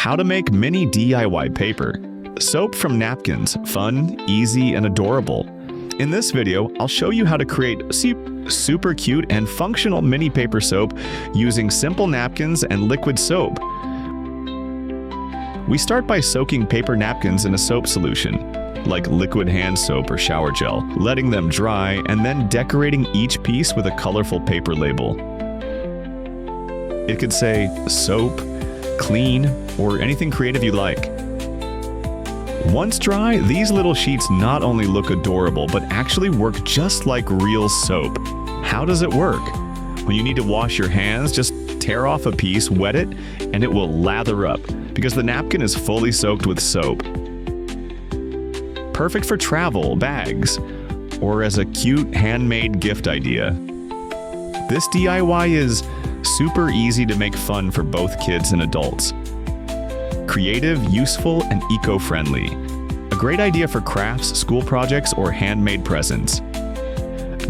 How to make mini DIY paper. Soap from napkins, fun, easy, and adorable. In this video, I'll show you how to create super cute and functional mini paper soap using simple napkins and liquid soap. We start by soaking paper napkins in a soap solution, like liquid hand soap or shower gel, letting them dry, and then decorating each piece with a colorful paper label. It could say soap, clean, or anything creative you like. Once dry, these little sheets not only look adorable, but actually work just like real soap. How does it work? When you need to wash your hands, just tear off a piece, wet it, and it will lather up, because the napkin is fully soaked with soap. Perfect for travel, bags, or as a cute handmade gift idea. This DIY is super easy to make fun for both kids and adults. Creative, useful, and eco-friendly. A great idea for crafts, school projects, or handmade presents.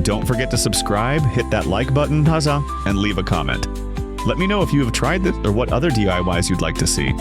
Don't forget to subscribe, hit that like button, huzzah, and leave a comment. Let me know if you have tried this or what other DIYs you'd like to see.